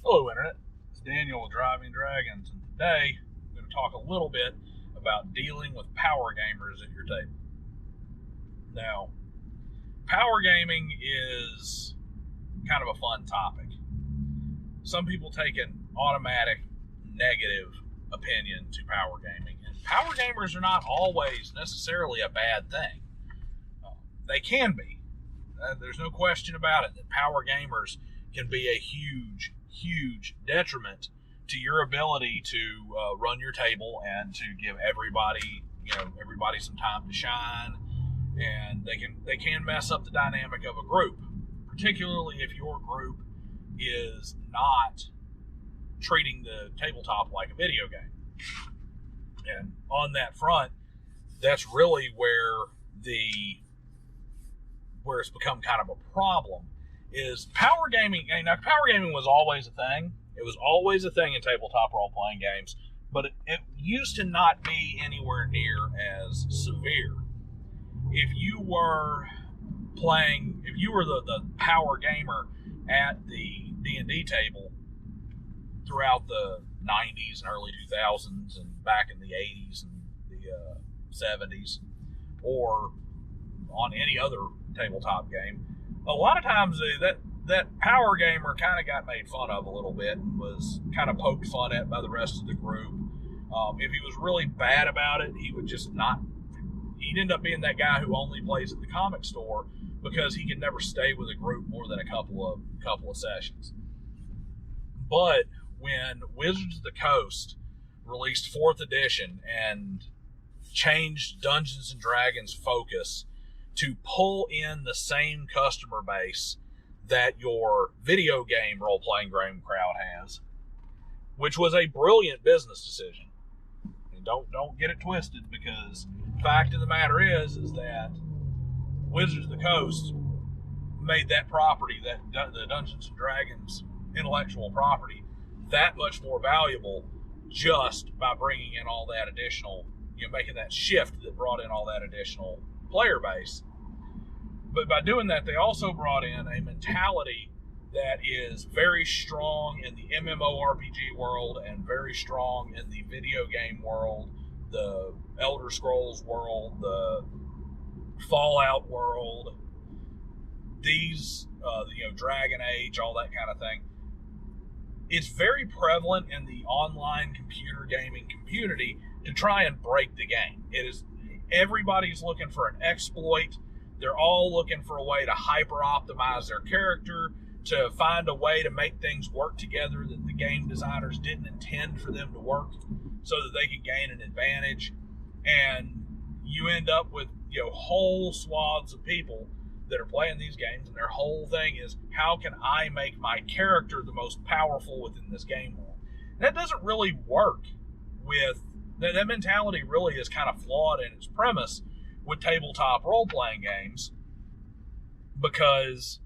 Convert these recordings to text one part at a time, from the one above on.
Hello, Internet. It's Daniel with Driving Dragons, and today I'm going to talk a little bit about dealing with power gamers at your table. Now, power gaming is kind of a fun topic. Some people take an automatic negative opinion to power gaming, and power gamers are not always necessarily a bad thing. They can be. There's no question about it that power gamers can be a huge detriment to your ability to run your table and to give everybody some time to shine, and they can mess up the dynamic of a group, particularly if your group is not treating the tabletop like a video game. And on that front, that's really where it's become kind of a problem. Is power gaming. Now, power gaming was always a thing. It was always a thing in tabletop role-playing games, but it used to not be anywhere near as severe. If you were the power gamer at the D&D table throughout the 90s and early 2000s and back in the 80s and the 70s, or on any other tabletop game, a lot of times that power gamer kind of got made fun of a little bit and was kind of poked fun at by the rest of the group. If he was really bad about it, he'd end up being that guy who only plays at the comic store because he can never stay with a group more than a couple of sessions. But when Wizards of the Coast released 4th edition and changed Dungeons and Dragons focus to pull in the same customer base that your video game role-playing game crowd has, which was a brilliant business decision. And don't get it twisted, because the fact of the matter is that Wizards of the Coast made that property, the Dungeons and Dragons intellectual property, that much more valuable just by bringing in all that additional, making that shift that brought in all that additional player base. But by doing that, they also brought in a mentality that is very strong in the MMORPG world and very strong in the video game world, the Elder Scrolls world, the Fallout world, these, Dragon Age, all that kind of thing. It's very prevalent in the online computer gaming community to try and break the game. Everybody's looking for an exploit. They're all looking for a way to hyper-optimize their character, to find a way to make things work together that the game designers didn't intend for them to work, so that they could gain an advantage. And you end up with whole swaths of people that are playing these games, and their whole thing is, how can I make my character the most powerful within this game world? And that doesn't really work with... That mentality really is kind of flawed in its premise with tabletop role-playing games, because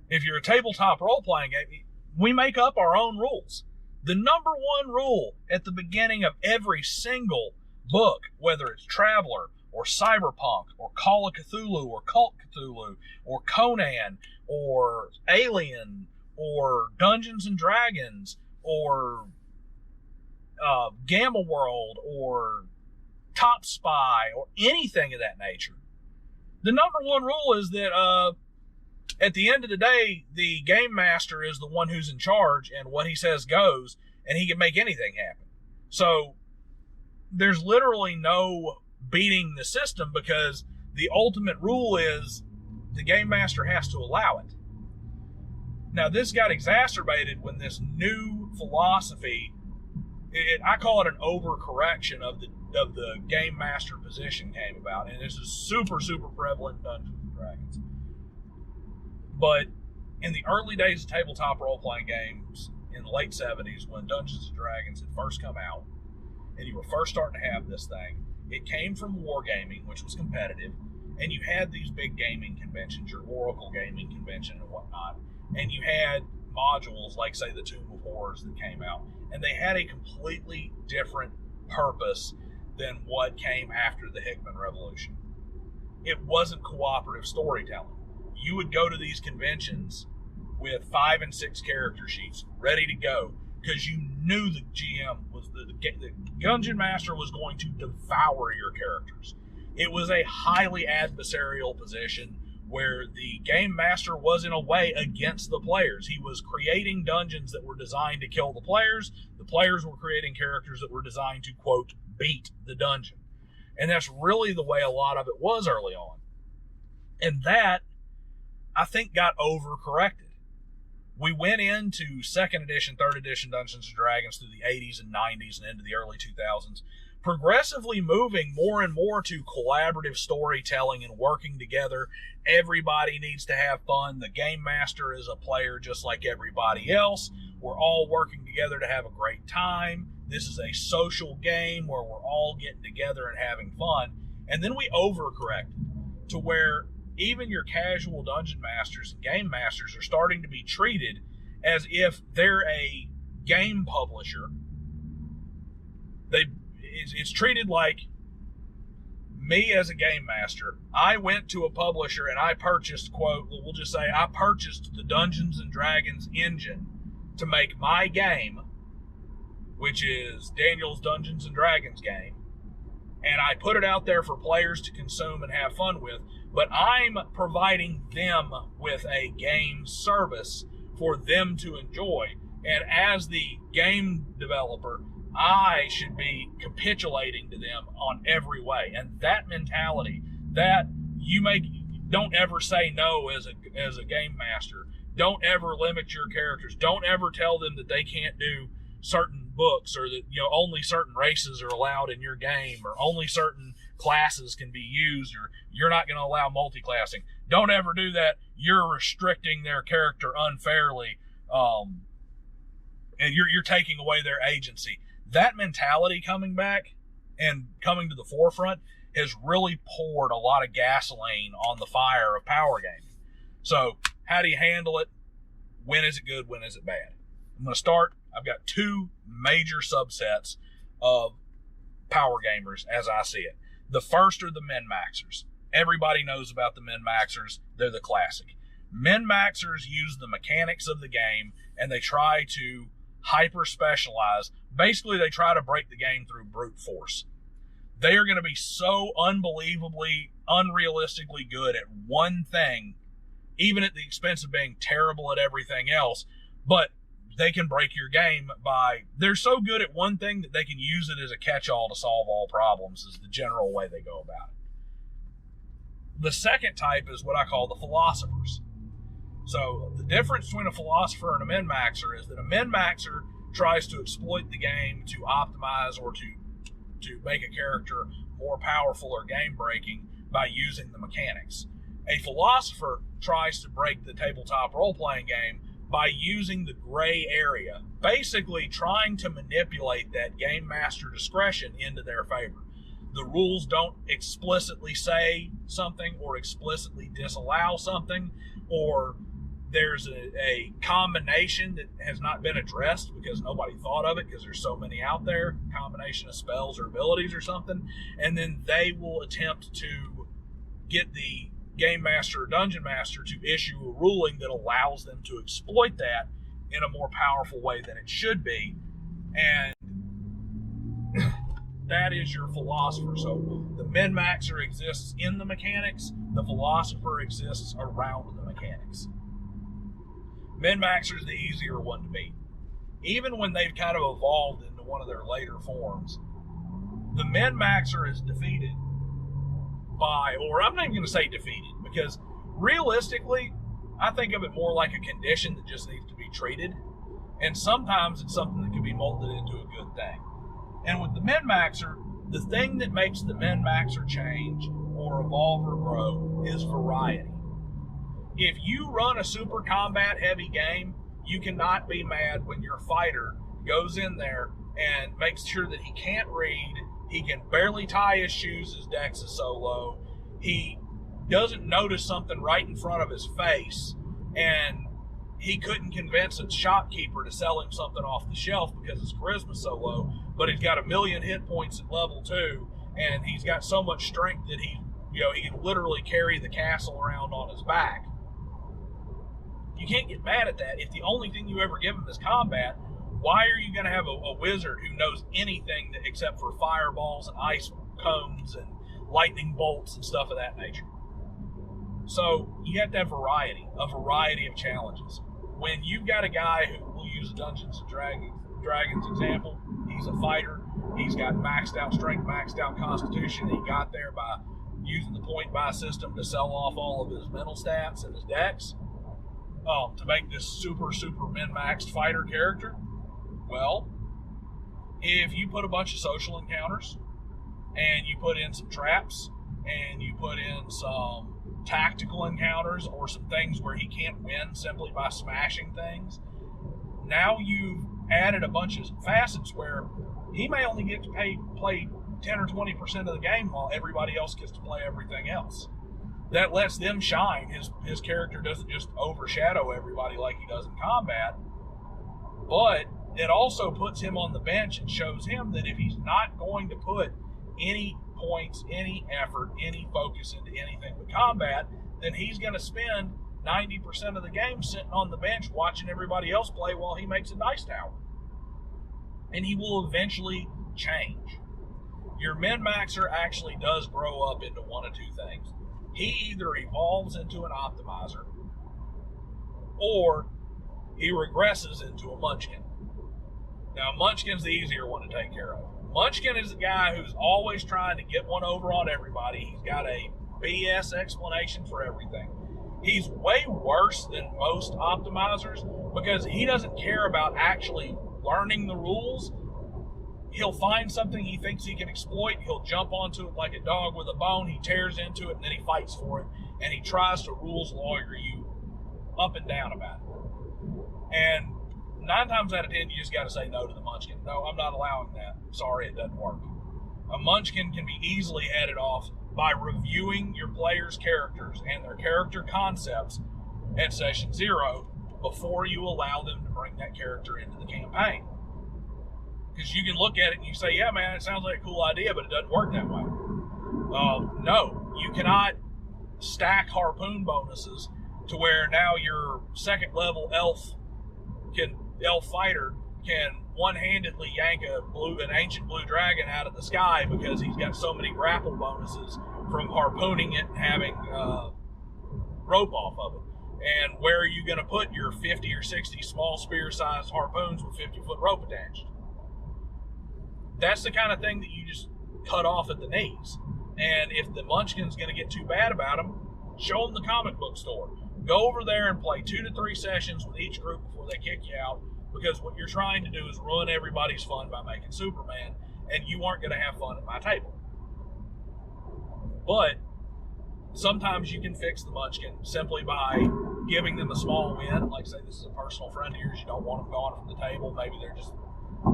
if you're a tabletop role-playing game, we make up our own rules. The number one rule at the beginning of every single book, whether it's Traveller or Cyberpunk or Call of Cthulhu or Cult Cthulhu or Conan or Alien or Dungeons and Dragons or Gamma World or Top Spy or anything of that nature, the number one rule is that at the end of the day, the game master is the one who's in charge, and what he says goes, and he can make anything happen. So there's literally no beating the system, because the ultimate rule is the game master has to allow it. Now, this got exacerbated when this new philosophy, I call it an overcorrection of the game master position, came about, and this is super prevalent in Dungeons and Dragons. But in the early days of tabletop role-playing games, in the late 70s, when Dungeons and Dragons had first come out, and you were first starting to have this thing, it came from wargaming, which was competitive, and you had these big gaming conventions, your Oracle gaming convention and whatnot, and you had modules like, say, the Tomb of Horrors that came out, and they had a completely different purpose than what came after the Hickman Revolution. It wasn't cooperative storytelling. You would go to these conventions with 5 and 6 character sheets ready to go, because you knew the GM was the Dungeon Master was going to devour your characters. It was a highly adversarial position where the Game Master was in a way against the players. He was creating dungeons that were designed to kill the players. The players were creating characters that were designed to, quote, beat the dungeon. And that's really the way a lot of it was early on. And that, I think, got overcorrected. We went into 2nd edition, 3rd edition Dungeons & Dragons through the 80s and 90s and into the early 2000s, progressively moving more and more to collaborative storytelling and working together. Everybody needs to have fun. The Game Master is a player just like everybody else. We're all working together to have a great time. This is a social game where we're all getting together and having fun. And then we overcorrected to where even your casual Dungeon Masters and Game Masters are starting to be treated as if they're a game publisher. It's treated like me as a Game Master. I went to a publisher and I purchased, quote, we'll just say I purchased the Dungeons & Dragons engine to make my game, which is Daniel's Dungeons & Dragons game, and I put it out there for players to consume and have fun with, but I'm providing them with a game service for them to enjoy. And as the game developer, I should be capitulating to them on every way. And that mentality, that don't ever say no as a game master. Don't ever limit your characters. Don't ever tell them that they can't do certain books, or that only certain races are allowed in your game, or only certain classes can be used, or you're not going to allow multi-classing. Don't ever do that. You're restricting their character unfairly, and you're taking away their agency. That mentality coming back and coming to the forefront has really poured a lot of gasoline on the fire of power gaming. So how do you handle it? When is it good? When is it bad? I'm going to start. I've got 2 major subsets of power gamers as I see it. The first are the min-maxers. Everybody knows about the min-maxers. They're the classic. Min-maxers use the mechanics of the game and they try to hyper-specialize. Basically, they try to break the game through brute force. They are going to be so unbelievably, unrealistically good at one thing, even at the expense of being terrible at everything else, but they can break your game they're so good at one thing that they can use it as a catch-all to solve all problems, is the general way they go about it. The second type is what I call the philosophers. So the difference between a philosopher and a min-maxer is that a min-maxer tries to exploit the game to optimize or to make a character more powerful or game-breaking by using the mechanics. A philosopher tries to break the tabletop role-playing game by using the gray area, basically trying to manipulate that game master discretion into their favor. The rules don't explicitly say something or explicitly disallow something, or there's a combination that has not been addressed because nobody thought of it because there's so many out there, combination of spells or abilities or something, and then they will attempt to get the Game Master or Dungeon Master to issue a ruling that allows them to exploit that in a more powerful way than it should be. And that is your philosopher. So the min-maxer exists in the mechanics, the philosopher exists around the mechanics. Min-maxer is the easier one to beat. Even when they've kind of evolved into one of their later forms, the min-maxer is defeated by, or I'm not even going to say defeated, because realistically, I think of it more like a condition that just needs to be treated, and sometimes it's something that can be molded into a good thing. And with the min-maxer, the thing that makes the min-maxer change or evolve or grow is variety. If you run a super combat heavy game, you cannot be mad when your fighter goes in there and makes sure that he can't read, he can barely tie his shoes, his dex is so low, he doesn't notice something right in front of his face, and he couldn't convince a shopkeeper to sell him something off the shelf because his charisma's so low, but he's got 1,000,000 hit points at level 2, and he's got so much strength that he can literally carry the castle around on his back. You can't get mad at that. If the only thing you ever give him is combat, why are you going to have a wizard who knows anything except for fireballs and ice cones and lightning bolts and stuff of that nature? So you have to have variety, a variety of challenges. When you've got a guy who will use a Dungeons and Dragons example, he's a fighter, he's got maxed out strength, maxed out constitution, he got there by using the point buy system to sell off all of his mental stats and his decks to make this super min-maxed fighter character. Well, if you put a bunch of social encounters and you put in some traps and you put in some tactical encounters or some things where he can't win simply by smashing things, now you've added a bunch of facets where he may only get to play 10 or 20% of the game while everybody else gets to play everything else. That lets them shine. His character doesn't just overshadow everybody like he does in combat, but it also puts him on the bench and shows him that if he's not going to put any points, any effort, any focus into anything but combat, then he's going to spend 90% of the game sitting on the bench watching everybody else play while he makes a dice tower. And he will eventually change. Your min-maxer actually does grow up into one of two things. He either evolves into an optimizer or he regresses into a munchkin. Now, Munchkin's the easier one to take care of. Munchkin is the guy who's always trying to get one over on everybody. He's got a BS explanation for everything. He's way worse than most optimizers because he doesn't care about actually learning the rules. He'll find something he thinks he can exploit. He'll jump onto it like a dog with a bone. He tears into it and then he fights for it. And he tries to rules lawyer you up and down about it. And 9 times out of 10, you just got to say no to the Munchkin. No, I'm not allowing that. Sorry, it doesn't work. A Munchkin can be easily headed off by reviewing your players' characters and their character concepts at session 0 before you allow them to bring that character into the campaign. Because you can look at it and you say, yeah, man, it sounds like a cool idea, but it doesn't work that way. No, you cannot stack harpoon bonuses to where now your second level elf fighter can one-handedly yank an ancient blue dragon out of the sky because he's got so many grapple bonuses from harpooning it and having rope off of it. And where are you going to put your 50 or 60 small spear-sized harpoons with 50-foot rope attached? That's the kind of thing that you just cut off at the knees. And if the Munchkin's going to get too bad about them, show them the comic book store. Go over there and play 2 to 3 sessions with each group before they kick you out, because what you're trying to do is ruin everybody's fun by making Superman, and you aren't going to have fun at my table. But sometimes you can fix the Munchkin simply by giving them a small win. Like, say this is a personal friend of yours, you don't want them gone from the table, maybe they're just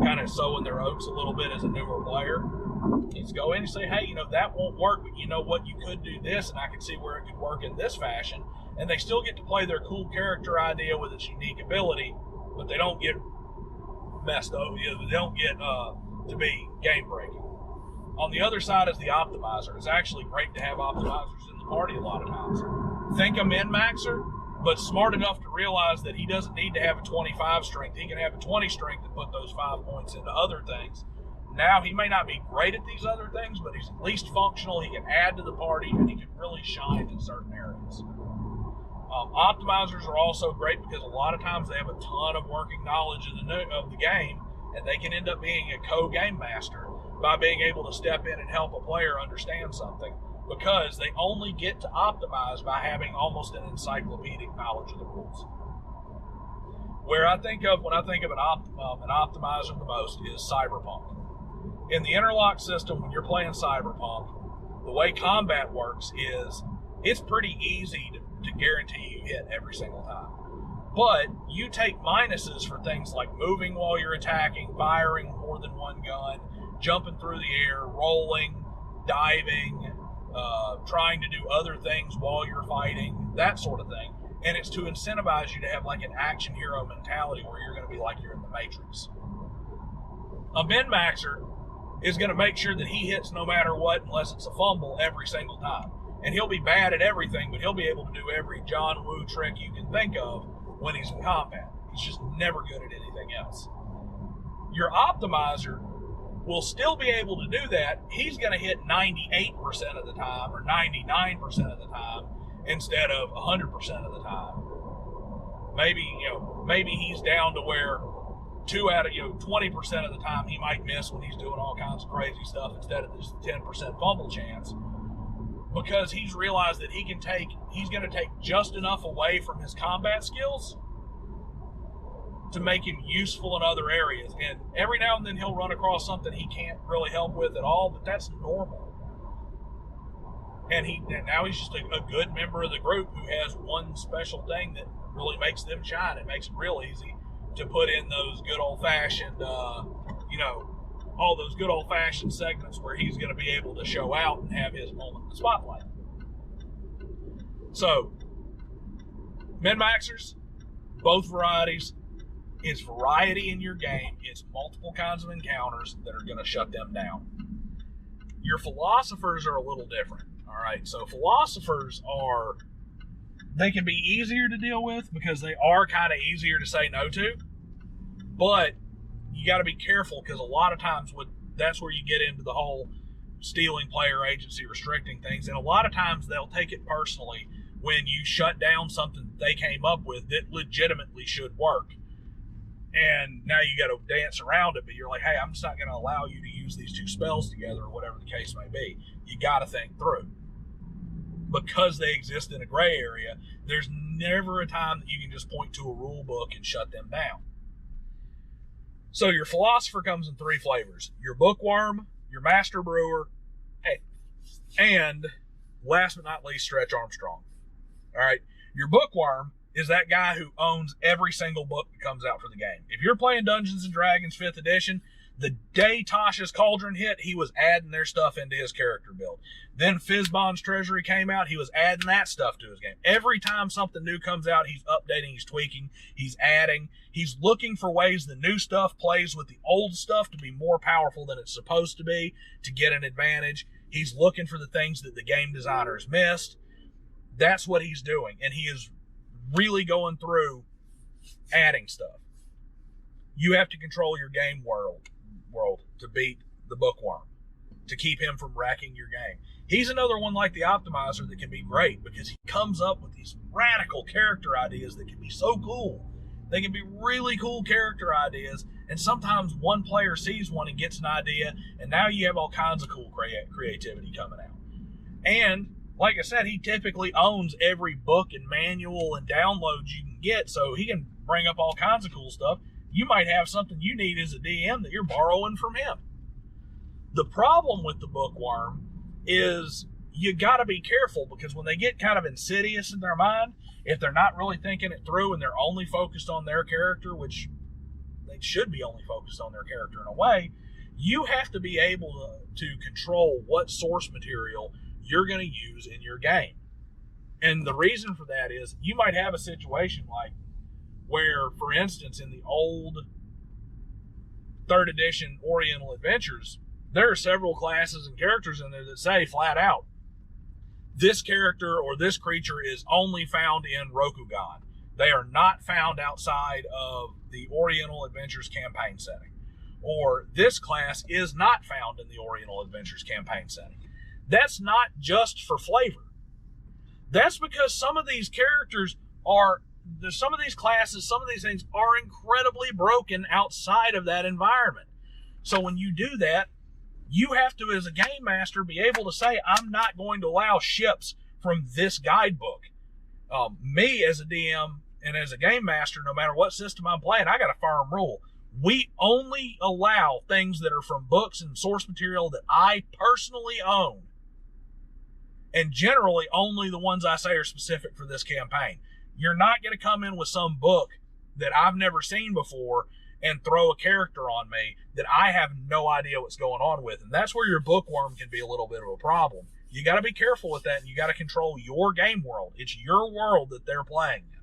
kind of sowing their oats a little bit as a newer player. You just go in and say, hey, that won't work, but you know what, you could do this, and I can see where it could work in this fashion. And they still get to play their cool character idea with its unique ability, but they don't get messed up. They don't get to be game breaking. On the other side is the optimizer. It's actually great to have optimizers in the party a lot of times. Think a min-maxer, but smart enough to realize that he doesn't need to have a 25 strength. He can have a 20 strength and put those 5 points into other things. Now, he may not be great at these other things, but he's at least functional. He can add to the party, and he can really shine in certain areas. Optimizers are also great because a lot of times they have a ton of working knowledge of the game, and they can end up being a co-game master by being able to step in and help a player understand something, because they only get to optimize by having almost an encyclopedic knowledge of the rules. Where I think of when I think of an optimizer the most is Cyberpunk. In the interlock system, when you're playing Cyberpunk, the way combat works is it's pretty easy to guarantee you hit every single time. But you take minuses for things like moving while you're attacking, firing more than one gun, jumping through the air, rolling, diving, trying to do other things while you're fighting, that sort of thing. And it's to incentivize you to have like an action hero mentality where you're going to be like you're in the Matrix. A min-maxer is going to make sure that he hits no matter what unless it's a fumble every single time. And he'll be bad at everything, but he'll be able to do every John Woo trick you can think of when he's in combat. He's just never good at anything else. Your optimizer will still be able to do that. He's going to hit 98% of the time or 99% of the time instead of 100% of the time. Maybe he's down to where 20% of the time he might miss when he's doing all kinds of crazy stuff instead of this 10% fumble chance, because he's realized that he's going to take just enough away from his combat skills to make him useful in other areas. And every now and then he'll run across something he can't really help with at all, but that's normal. And now he's just a good member of the group who has one special thing that really makes them shine. It makes it real easy to put in those good old-fashioned, all those good old-fashioned segments where he's going to be able to show out and have his moment in the spotlight. So, min-maxers, both varieties. It's variety in your game. It's multiple kinds of encounters that are going to shut them down. Your philosophers are a little different. All right, so philosophers they can be easier to deal with because they are kind of easier to say no to. But you got to be careful, because a lot of times that's where you get into the whole stealing player agency, restricting things. And a lot of times they'll take it personally when you shut down something they came up with that legitimately should work. And now you got to dance around it, but you're like, hey, I'm just not going to allow you to use these two spells together, or whatever the case may be. You got to think through. Because they exist in a gray area, there's never a time that you can just point to a rule book and shut them down. So your philosopher comes in 3 flavors: your bookworm, your master brewer, and last but not least, Stretch Armstrong. All right, your bookworm is that guy who owns every single book that comes out for the game. If you're playing Dungeons & Dragons 5th edition, the day Tasha's Cauldron hit, he was adding their stuff into his character build. Then Fizban's Treasury came out, he was adding that stuff to his game. Every time something new comes out, he's updating, he's tweaking, he's adding. He's looking for ways the new stuff plays with the old stuff to be more powerful than it's supposed to be, to get an advantage. He's looking for the things that the game designers missed. That's what he's doing, and he is really going through adding stuff. You have to control your game world to beat the bookworm, to keep him from wrecking your game. He's another one like the optimizer that can be great, because he comes up with these radical character ideas that can be so cool. They can be really cool character ideas, and sometimes one player sees one and gets an idea, and now you have all kinds of cool creativity coming out. And like I said, he typically owns every book and manual and downloads you can get, so he can bring up all kinds of cool stuff. You might have something you need as a DM that you're borrowing from him. The problem with the bookworm is you got to be careful, because when they get kind of insidious in their mind, if they're not really thinking it through and they're only focused on their character, which they should be only focused on their character in a way, you have to be able to control what source material you're going to use in your game. And the reason for that is you might have a situation like where, for instance, in the old 3rd edition Oriental Adventures, there are several classes and characters in there that say flat out, this character or this creature is only found in Rokugan. They are not found outside of the Oriental Adventures campaign setting. Or this class is not found in the Oriental Adventures campaign setting. That's not just for flavor. That's because some of these characters some of these classes, some of these things are incredibly broken outside of that environment. So when you do that, you have to, as a game master, be able to say, I'm not going to allow ships from this guidebook. Me as a DM and as a game master, no matter what system I'm playing, I got a firm rule. We only allow things that are from books and source material that I personally own. And generally, only the ones I say are specific for this campaign. You're not going to come in with some book that I've never seen before and throw a character on me that I have no idea what's going on with. And that's where your bookworm can be a little bit of a problem. You got to be careful with that, and you got to control your game world. It's your world that they're playing in.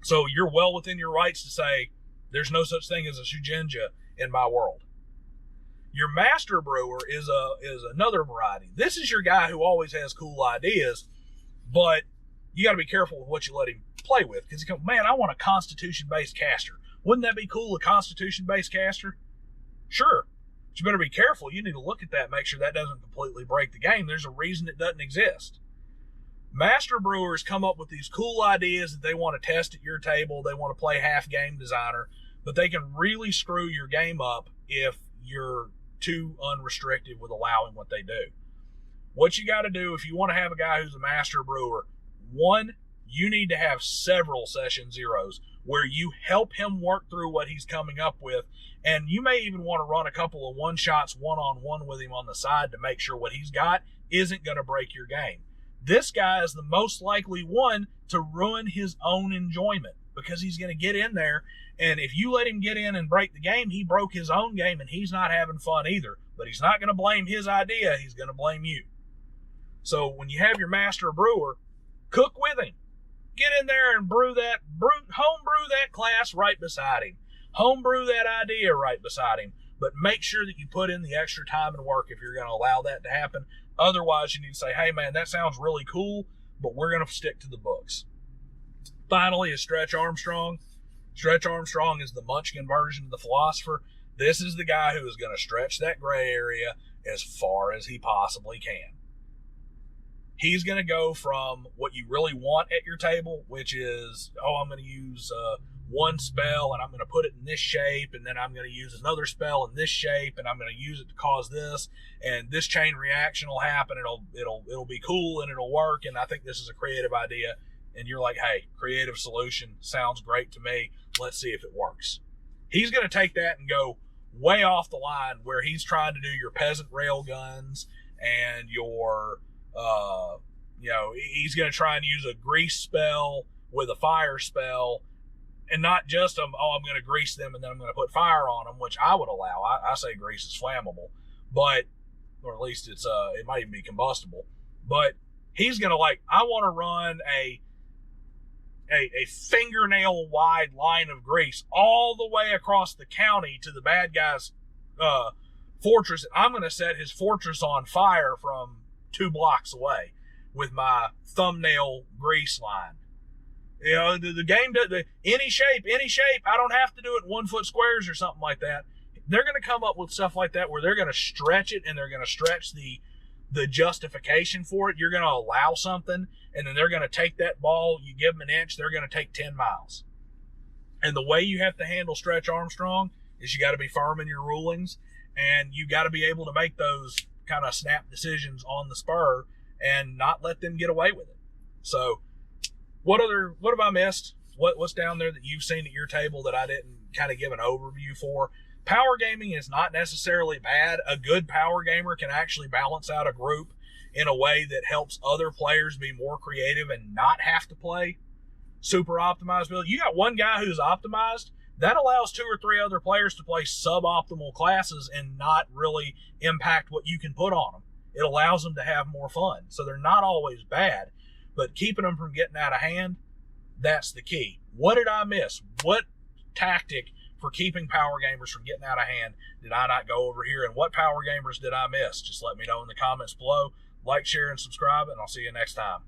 So you're well within your rights to say, there's no such thing as a Shugenja in my world. Your master brewer is another variety. This is your guy who always has cool ideas, but you got to be careful with what you let him play with. Because you go, man, I want a Constitution-based caster. Wouldn't that be cool, a Constitution-based caster? Sure. But you better be careful. You need to look at that, make sure that doesn't completely break the game. There's a reason it doesn't exist. Master brewers come up with these cool ideas that they want to test at your table. They want to play half game designer, but they can really screw your game up if you're too unrestricted with allowing what they do. What you got to do if you want to have a guy who's a master brewer, one, you need to have several session zeros where you help him work through what he's coming up with. And you may even want to run a couple of one-shots one-on-one with him on the side to make sure what he's got isn't going to break your game. This guy is the most likely one to ruin his own enjoyment because he's going to get in there, and if you let him get in and break the game, he broke his own game, and he's not having fun either. But he's not going to blame his idea. He's going to blame you. So when you have your master brewer, cook with him. Get in there and homebrew that class right beside him. Homebrew that idea right beside him. But make sure that you put in the extra time and work if you're going to allow that to happen. Otherwise, you need to say, hey, man, that sounds really cool, but we're going to stick to the books. Finally, is Stretch Armstrong. Stretch Armstrong is the Munchkin version of the Philosopher. This is the guy who is going to stretch that gray area as far as he possibly can. He's going to go from what you really want at your table, which is, I'm going to use one spell and I'm going to put it in this shape, and then I'm going to use another spell in this shape, and I'm going to use it to cause this, and this chain reaction will happen. It'll be cool and it'll work, and I think this is a creative idea. And you're like, hey, creative solution sounds great to me. Let's see if it works. He's going to take that and go way off the line where he's trying to do your peasant rail guns and your, he's going to try and use a grease spell with a fire spell, and not just I'm going to grease them and then I'm going to put fire on them, which I would allow. I say grease is flammable, or at least it might even be combustible. But he's going to I want to run a fingernail wide line of grease all the way across the county to the bad guy's fortress. I'm going to set his fortress on fire from 2 blocks away with my thumbnail grease line. The game does any shape. I don't have to do it in 1 foot squares or something like that. They're going to come up with stuff like that where they're going to stretch it, and they're going to stretch the justification for it. You're going to allow something, and then they're going to take that ball. You give them an inch, they're going to take 10 miles. And the way you have to handle Stretch Armstrong is you got to be firm in your rulings, and you got to be able to make those kind of snap decisions on the spur and not let them get away with it. So what have I missed? What's down there that you've seen at your table that I didn't kind of give an overview for? Power gaming is not necessarily bad. A good power gamer can actually balance out a group in a way that helps other players be more creative and not have to play super optimized build. You got one guy who's optimized, that allows 2 or 3 other players to play suboptimal classes and not really impact what you can put on them. It allows them to have more fun. So they're not always bad, but keeping them from getting out of hand, that's the key. What did I miss? What tactic for keeping power gamers from getting out of hand did I not go over here? And what power gamers did I miss? Just let me know in the comments below. Like, share, and subscribe, and I'll see you next time.